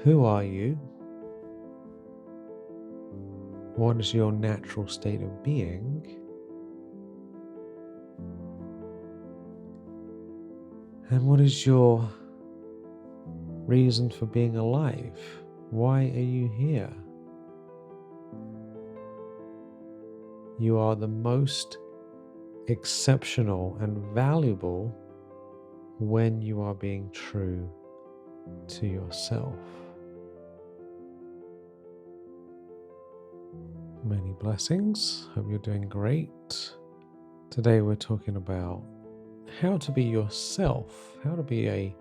Who are you? What is your natural state of being? And what is your reason for being alive? Why are you here? You are the most exceptional and valuable when you are being true to yourself. Many blessings. Hope you're doing great. Today we're talking about how to be yourself, how to be a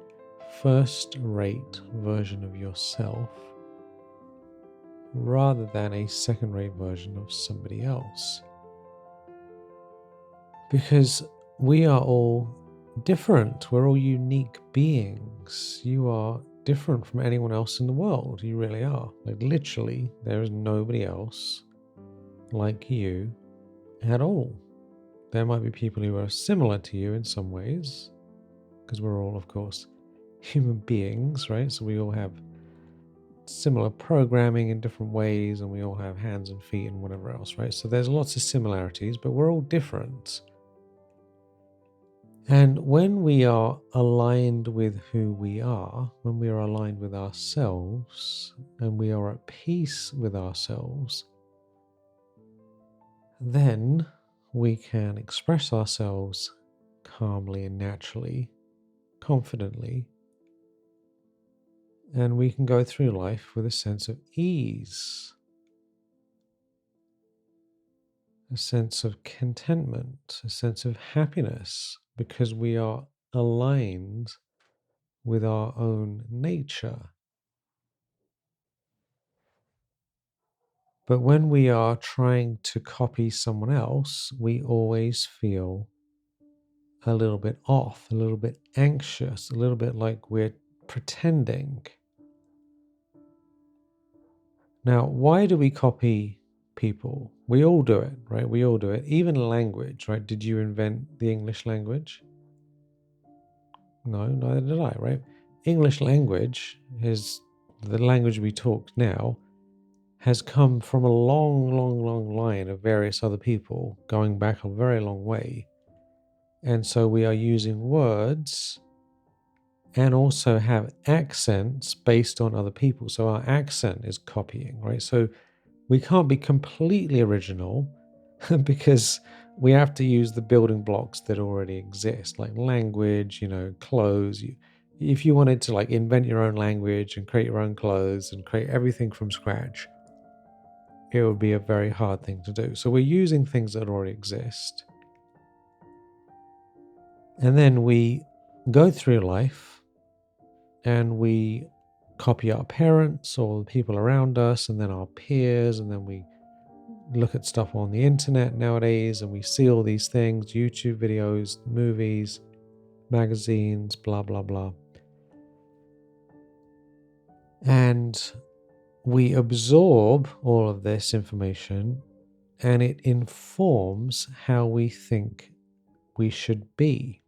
first-rate version of yourself rather than a second-rate version of somebody else. Because we are all different. We're all unique beings. You are different from anyone else in the world. You really are. Like literally, there is nobody else like you at all. There might be people who are similar to you in some ways, because we're all, of course, human beings, right? So we all have similar programming in different ways, and we all have hands and feet and whatever else, right? So there's lots of similarities, but we're all different. And when we are aligned with who we are, when we are aligned with ourselves, and we are at peace with ourselves, then we can express ourselves calmly and naturally, confidently, and we can go through life with a sense of ease, a sense of contentment, a sense of happiness, because we are aligned with our own nature. But when we are trying to copy someone else, we always feel a little bit off, a little bit anxious, a little bit like we're pretending. Now, why do we copy people? We all do it, right? We all do it. Even language, right? Did you invent the English language? No, neither did I, right? English language is the language we talk now, has come from a long line of various other people going back a very long way. And so we are using words and also have accents based on other people. So our accent is copying, right? So we can't be completely original because we have to use the building blocks that already exist, like language, clothes. If you wanted to like invent your own language and create your own clothes and create everything from scratch, it would be a very hard thing to do. So we're using things that already exist. And then we go through life and we copy our parents or the people around us, and then our peers, and then we look at stuff on the internet nowadays and we see all these things, YouTube videos, movies, magazines, blah, blah, blah. And we absorb all of this information and it informs how we think we should be.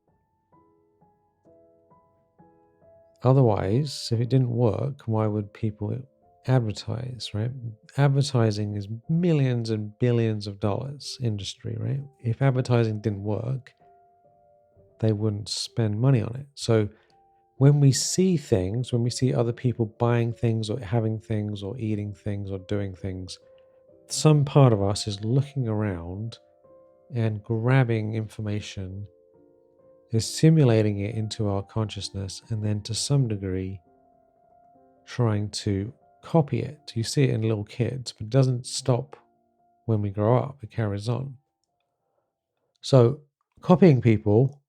Otherwise, if it didn't work, why would people advertise, right? Advertising is millions and billions of dollars industry, right? If advertising didn't work, they wouldn't spend money on it. So when we see things, when we see other people buying things or having things or eating things or doing things, some part of us is looking around and grabbing information, is simulating it into our consciousness, and then to some degree trying to copy it. You see it in little kids, but it doesn't stop when we grow up, it carries on. So copying people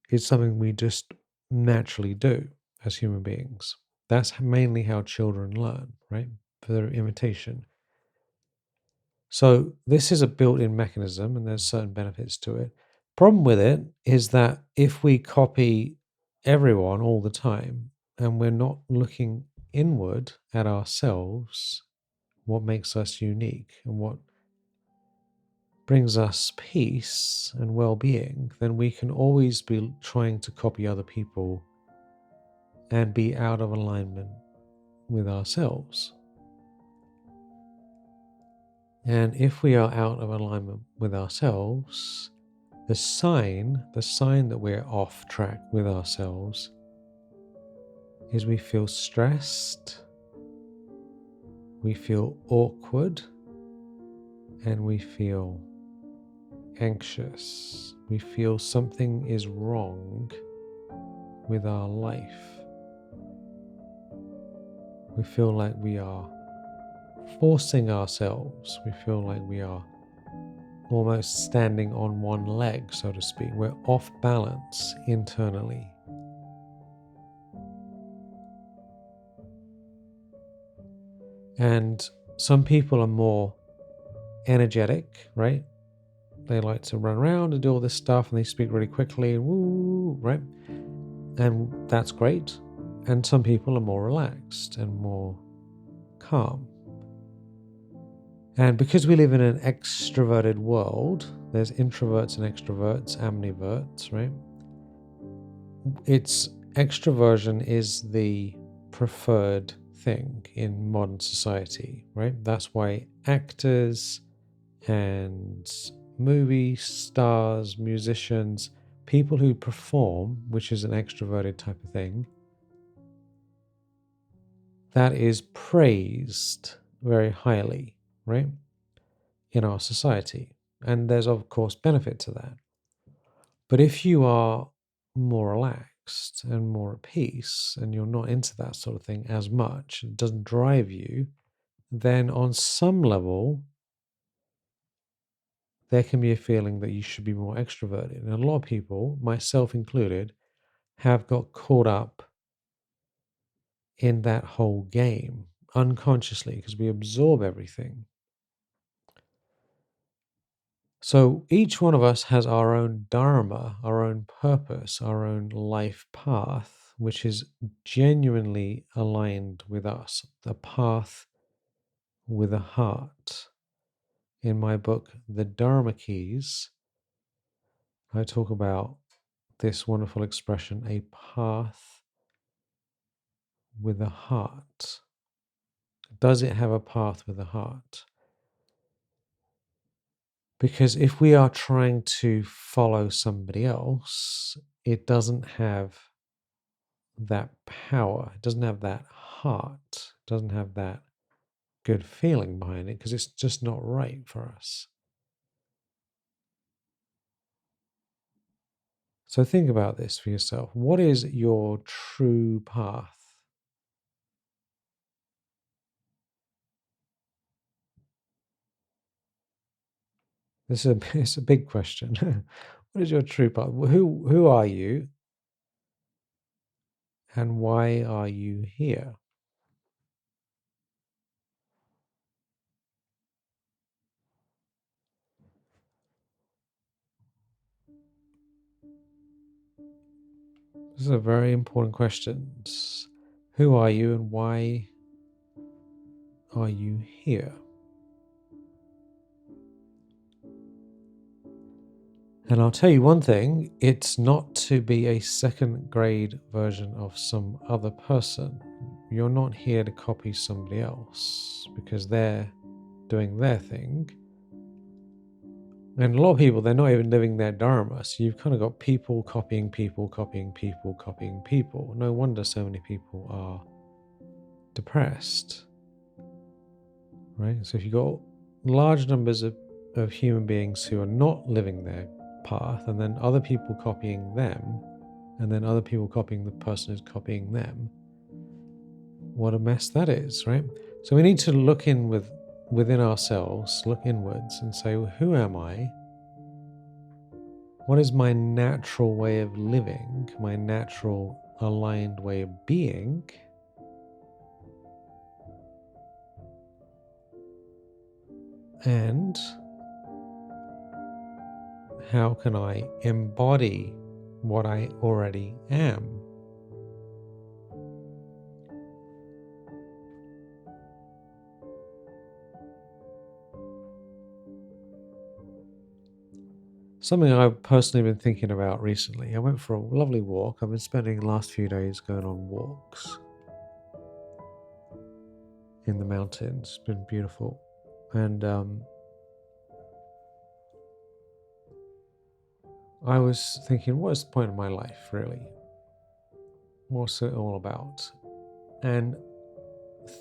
is something we just naturally do as human beings. That's mainly how children learn, right? For their imitation. So this is a built-in mechanism and there's certain benefits to it. Problem with it is that if we copy everyone all the time and we're not looking inward at ourselves, what makes us unique and what brings us peace and well-being, then we can always be trying to copy other people and be out of alignment with ourselves. And if we are out of alignment with ourselves, the sign that we're off track with ourselves is we feel stressed, we feel awkward, and we feel anxious. We feel something is wrong with our life. We feel like we are forcing ourselves. We feel like we are almost standing on one leg, so to speak. We're off balance internally. And some people are more energetic, right? They like to run around and do all this stuff, and they speak really quickly and woo, right? And that's great. And some people are more relaxed and more calm. And because we live in an extroverted world, there's introverts and extroverts, ambiverts, right? Extroversion is the preferred thing in modern society, right? That's why actors and movie stars, musicians, people who perform, which is an extroverted type of thing, that is praised very highly, right, in our society. And there's, of course, benefit to that. But if you are more relaxed and more at peace and you're not into that sort of thing as much, it doesn't drive you, then on some level, there can be a feeling that you should be more extroverted. And a lot of people, myself included, have got caught up in that whole game unconsciously because we absorb everything. So each one of us has our own dharma, our own purpose, our own life path, which is genuinely aligned with us, the path with a heart. In my book, The Dharma Keys, I talk about this wonderful expression, a path with a heart. Does it have a path with a heart? Because if we are trying to follow somebody else, it doesn't have that power. It doesn't have that heart. It doesn't have that good feeling behind it because it's just not right for us. So think about this for yourself. What is your true path? It's a big question. What is your true path? Who are you and why are you here? This is a very important question. Who are you and why are you here? And I'll tell you one thing, it's not to be a second grade version of some other person. You're not here to copy somebody else because they're doing their thing. And a lot of people, they're not even living their dharma. So you've kind of got people copying people, copying people, copying people. No wonder so many people are depressed, right? So if you've got large numbers of human beings who are not living their path, and then other people copying them, and then other people copying the person who's copying them, what a mess that is, right? So we need to look within ourselves, look inwards and say, well, who am I? What is my natural way of living, my natural aligned way of being? And how can I embody what I already am? Something I've personally been thinking about recently. I went for a lovely walk. I've been spending the last few days going on walks. in the mountains. It's been beautiful. And I was thinking, what is the point of my life, really? What's it all about? And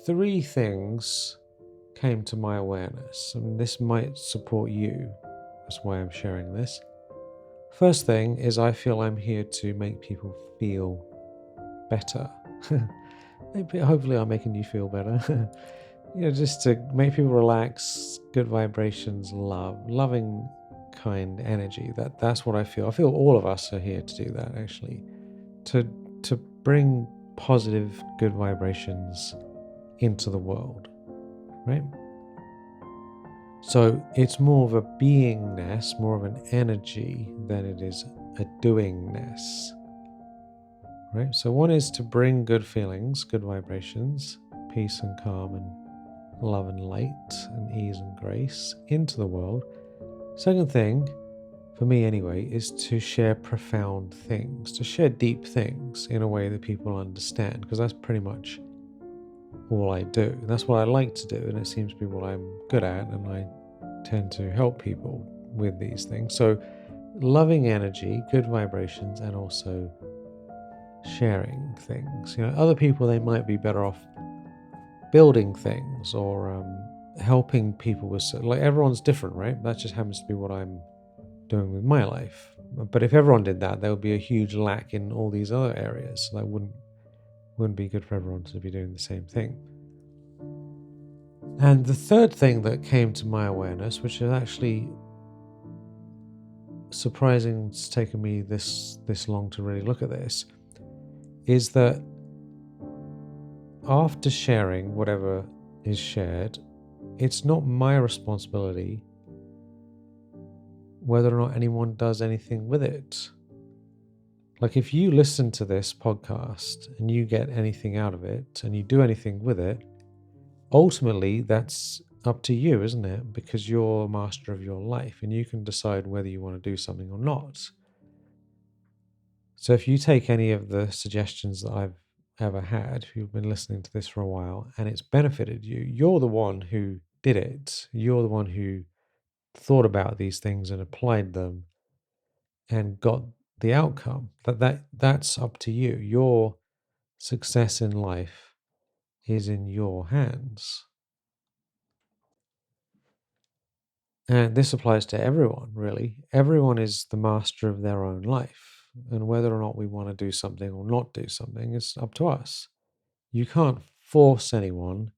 three things came to my awareness, and this might support you. That's why I'm sharing this. First thing is, I feel I'm here to make people feel better. Maybe, hopefully, I'm making you feel better. Just to make people relax, good vibrations, loving, kind energy. That's what I feel. I feel all of us are here to do that, actually, to bring positive, good vibrations into the world, right? So it's more of a beingness, more of an energy than it is a doingness, right? So one is to bring good feelings, good vibrations, peace and calm and love and light and ease and grace into the world. Second thing, for me anyway, is to share profound things, to share deep things in a way that people understand, because that's pretty much all I do. That's what I like to do, and it seems to be what I'm good at, and I tend to help people with these things. So loving energy, good vibrations, and also sharing things. Other people, they might be better off building things or helping people with, like, everyone's different, right? That just happens to be what I'm doing with my life. But if everyone did that, there would be a huge lack in all these other areas. So that wouldn't be good for everyone to be doing the same thing. And the third thing that came to my awareness, which is actually surprising, it's taken me this long to really look at this, is that after sharing whatever is shared, it's not my responsibility whether or not anyone does anything with it. Like, if you listen to this podcast and you get anything out of it and you do anything with it, ultimately that's up to you, isn't it? Because you're master of your life and you can decide whether you want to do something or not. So if you take any of the suggestions that I've ever had, if you've been listening to this for a while and it's benefited you, you're the one who did it. You're the one who thought about these things and applied them and got the outcome. That's up to you. Your success in life is in your hands. And this applies to everyone, really. Everyone is the master of their own life. And whether or not we want to do something or not do something is up to us. You can't force anyone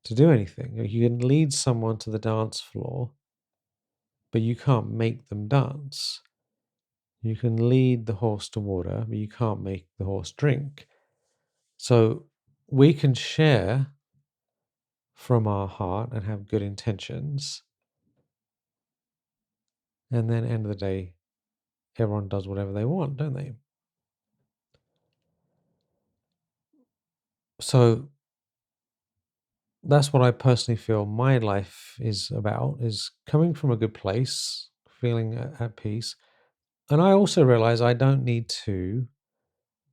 to do anything. You can lead someone to the dance floor, but you can't make them dance. You can lead the horse to water, but you can't make the horse drink. So we can share from our heart and have good intentions. And then, end of the day, everyone does whatever they want, don't they? So that's what I personally feel my life is about, is coming from a good place, feeling at peace. And I also realize I don't need to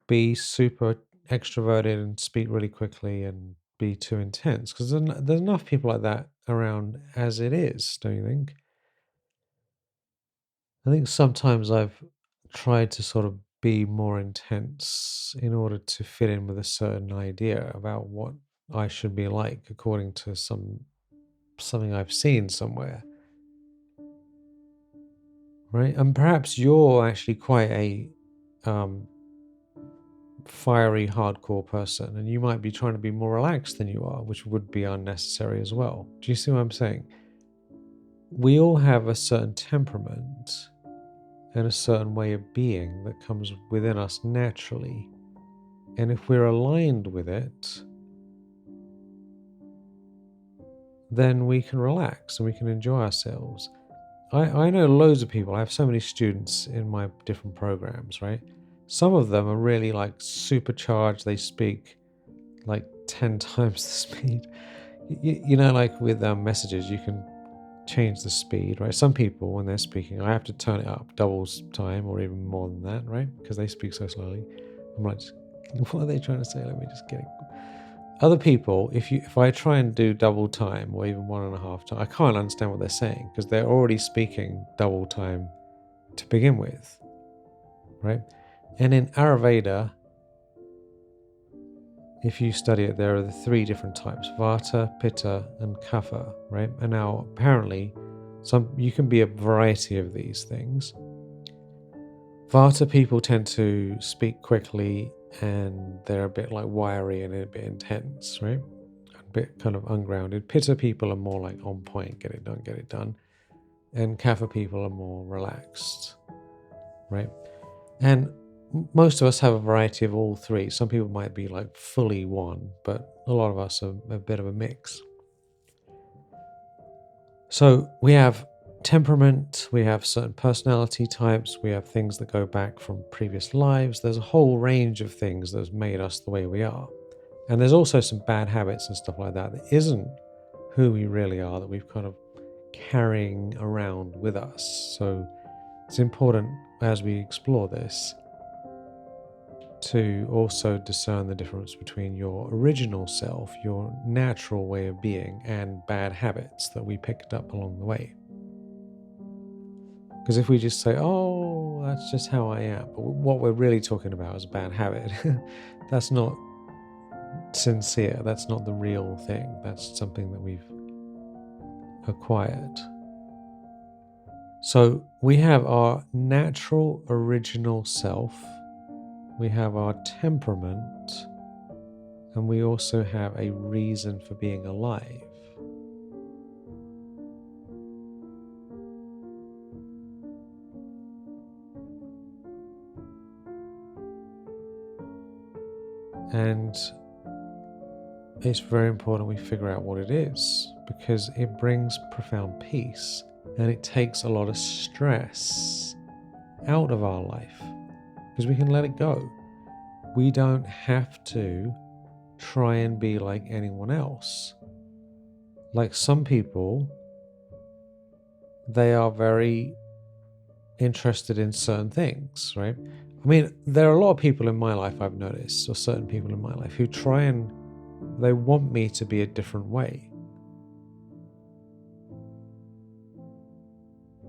be super extroverted and speak really quickly and be too intense, because there's enough people like that around as it is, don't you think? I think sometimes I've tried to sort of be more intense in order to fit in with a certain idea about what I should be like according to something I've seen somewhere, right? And perhaps you're actually quite a um, fiery, hardcore person, and you might be trying to be more relaxed than you are, which would be unnecessary as well. Do you see what I'm saying? We all have a certain temperament and a certain way of being that comes within us naturally. And if we're aligned with it, then we can relax and we can enjoy ourselves. I know loads of people. I have so many students in my different programs, right? Some of them are really like supercharged. They speak like 10 times the speed. Like with messages, you can change the speed, right? Some people, when they're speaking, I have to turn it up doubles time or even more than that, right? Because they speak so slowly. I'm like, what are they trying to say? Let me just get it. Other people, if I try and do double time or even 1.5 time, I can't understand what they're saying because they're already speaking double time to begin with, right? And in Ayurveda, if you study it, there are the three different types: Vata, Pitta, and Kapha, right? And now apparently, you can be a variety of these things. Vata people tend to speak quickly and they're a bit like wiry and a bit intense, right? A bit kind of ungrounded. Pitta people are more like on point, get it done, get it done. And Kapha people are more relaxed, right? And most of us have a variety of all three. Some people might be like fully one, but a lot of us are a bit of a mix. So we have temperament, we have certain personality types, we have things that go back from previous lives. There's a whole range of things that's made us the way we are. And there's also some bad habits and stuff like that that isn't who we really are, that we've kind of carrying around with us. So it's important as we explore this to also discern the difference between your original self, your natural way of being, and bad habits that we picked up along the way. Because if we just say, oh, that's just how I am, but what we're really talking about is a bad habit, that's not sincere. That's not the real thing. That's something that we've acquired. So we have our natural original self, we have our temperament, and we also have a reason for being alive. And it's very important we figure out what it is because it brings profound peace and it takes a lot of stress out of our life because we can let it go. We don't have to try and be like anyone else. Like some people, they are very interested in certain things, right? I mean, there are a lot of people in my life I've noticed, or certain people in my life who try and they want me to be a different way,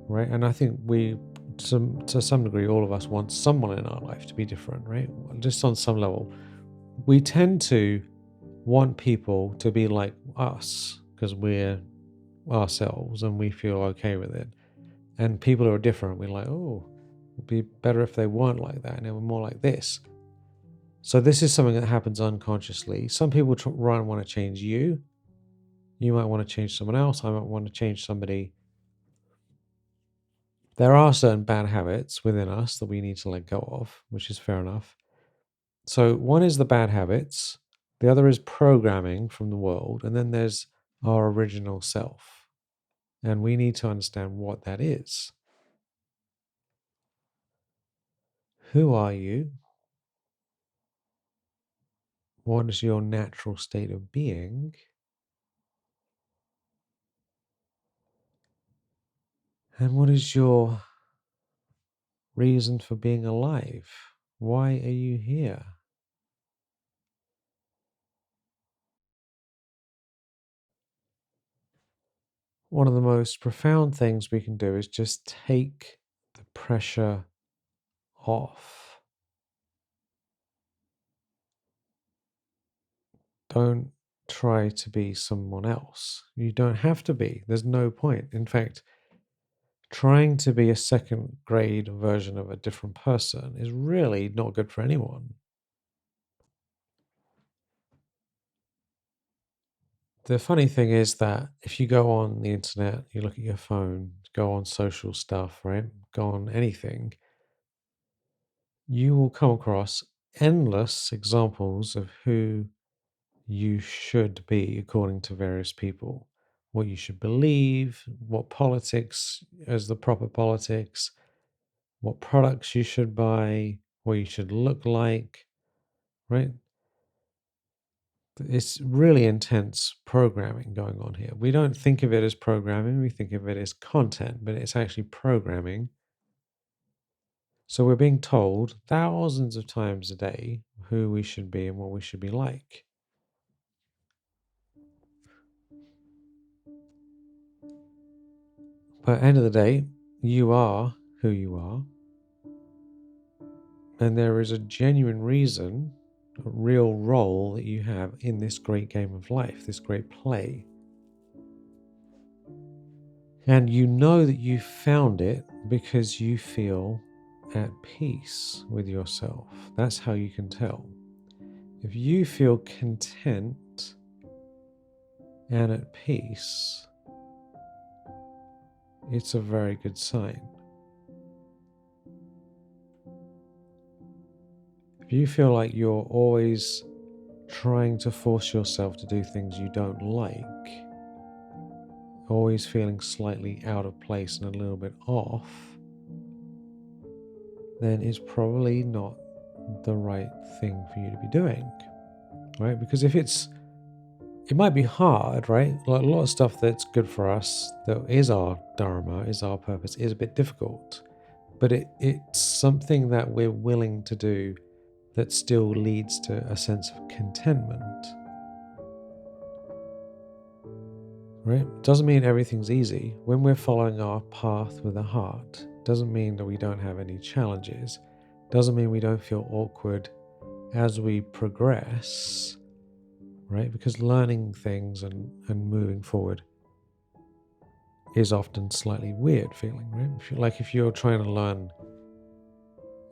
right? And I think to some degree, all of us want someone in our life to be different, right? Just on some level, we tend to want people to be like us because we're ourselves and we feel okay with it. And people who are different, we're like, oh, it'd be better if they weren't like that and they were more like this. So this is something that happens unconsciously. Some people want to change you. You might want to change someone else. I might want to change somebody. There are certain bad habits within us that we need to let go of, which is fair enough. So one is the bad habits. The other is programming from the world. And then there's our original self. And we need to understand what that is. Who are you? What is your natural state of being? And what is your reason for being alive? Why are you here? One of the most profound things we can do is just take the pressure off. Don't try to be someone else. You don't have to be. There's no point. In fact, trying to be a second grade version of a different person is really not good for anyone. The funny thing is that if you go on the internet, you look at your phone, go on social stuff, right? Go on anything, you will come across endless examples of who you should be according to various people. What you should believe, what politics is the proper politics, what products you should buy, what you should look like, right? It's really intense programming going on here. We don't think of it as programming, we think of it as content, but it's actually programming. So we're being told thousands of times a day who we should be and what we should be like. But at the end of the day, you are who you are, and there is a genuine reason, a real role that you have in this great game of life, this great play. And you know that you found it because you feel at peace with yourself. That's how you can tell. If you feel content and at peace, it's a very good sign. If you feel like you're always trying to force yourself to do things you don't like, always feeling slightly out of place and a little bit off, then it's probably not the right thing for you to be doing, right? Because it might be hard, right? Like a lot of stuff that's good for us, that is our dharma, is our purpose, is a bit difficult. But it's something that we're willing to do that still leads to a sense of contentment, right? Doesn't mean everything's easy. When we're following our path with a heart, doesn't mean that we don't have any challenges. Doesn't mean we don't feel awkward as we progress, right? Because learning things and moving forward is often slightly weird feeling, right? If you're trying to learn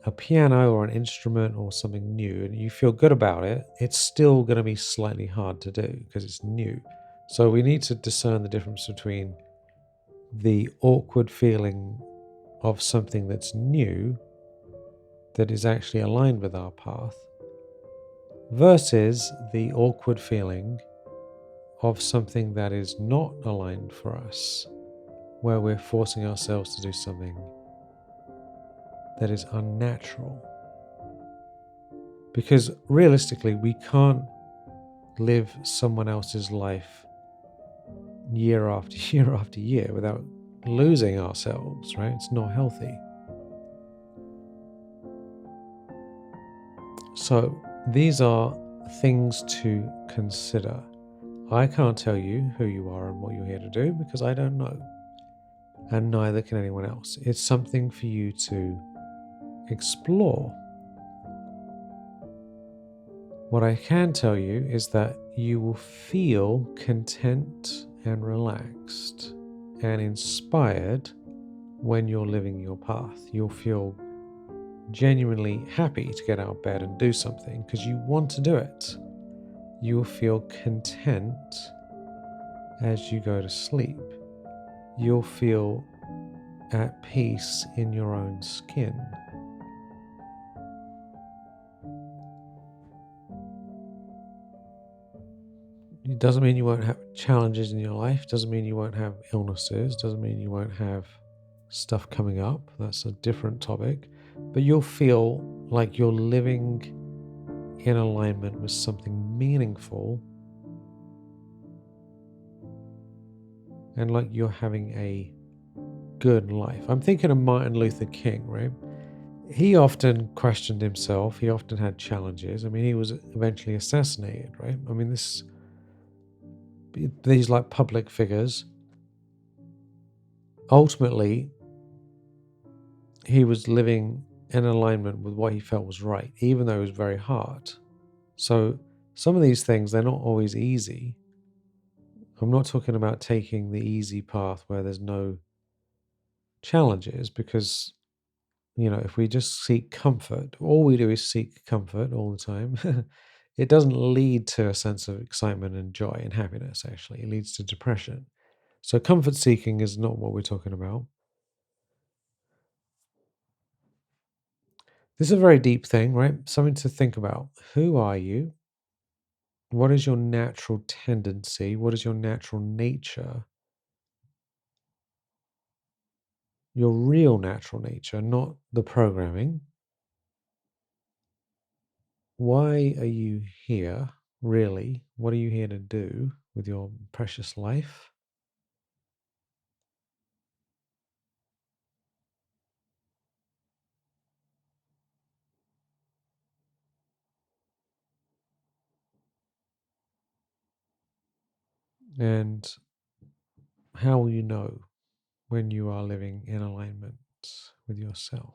a piano or an instrument or something new and you feel good about it, it's still going to be slightly hard to do because it's new. So we need to discern the difference between the awkward feeling of something that's new, that is actually aligned with our path, versus the awkward feeling of something that is not aligned for us, where we're forcing ourselves to do something that is unnatural. Because realistically, we can't live someone else's life year after year after year without losing ourselves, right? It's not healthy. So these are things to consider. I can't tell you who you are and what you're here to do because I don't know. And neither can anyone else. It's something for you to explore. What I can tell you is that you will feel content and relaxed and inspired when you're living your path. You'll feel genuinely happy to get out of bed and do something because you want to do it. You'll feel content as you go to sleep. You'll feel at peace in your own skin. It doesn't mean you won't have challenges in your life, doesn't mean you won't have illnesses, doesn't mean you won't have stuff coming up. That's a different topic. But you'll feel like you're living in alignment with something meaningful and like you're having a good life. I'm thinking of Martin Luther King, right? He often questioned himself. He often had challenges. I mean, he was eventually assassinated, right? I mean, these like public figures, ultimately, he was living in alignment with what he felt was right, even though it was very hard. So some of these things, they're not always easy. I'm not talking about taking the easy path where there's no challenges, because, if we just seek comfort, all we do is seek comfort all the time. It doesn't lead to a sense of excitement and joy and happiness, actually. It leads to depression. So comfort seeking is not what we're talking about. This is a very deep thing, right? Something to think about. Who are you? What is your natural tendency? What is your natural nature? Your real natural nature, not the programming. Why are you here, really? What are you here to do with your precious life? And how will you know? when you are living in alignment with yourself.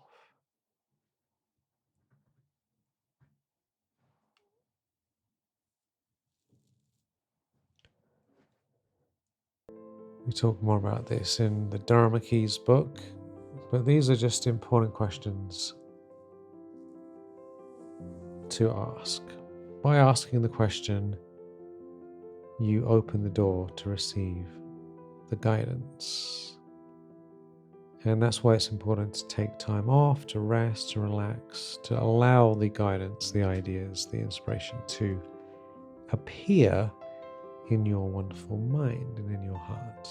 We talk more about this in the Dharma Keys book, but these are just important questions to ask. By asking the question, you open the door to receive the guidance. And that's why it's important to take time off, to rest, to relax, to allow the guidance, the ideas, the inspiration to appear in your wonderful mind and in your heart.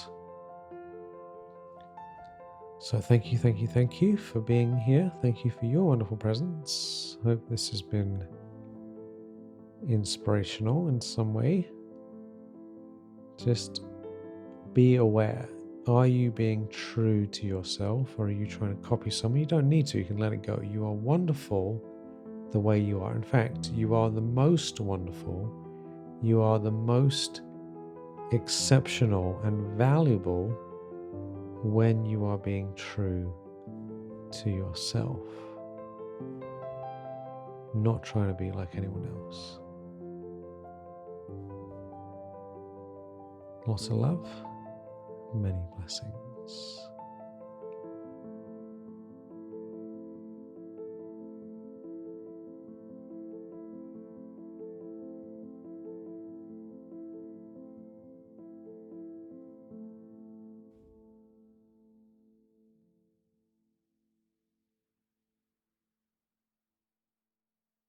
So thank you for being here. Thank you for your wonderful presence. I hope this has been inspirational in some way. Just be aware. Are you being true to yourself, or are you trying to copy someone? You don't need to. You can let it go. You are wonderful the way you are. In fact, you are the most wonderful. You are the most exceptional and valuable when you are being true to yourself, not trying to be like anyone else. Lots of love, many blessings.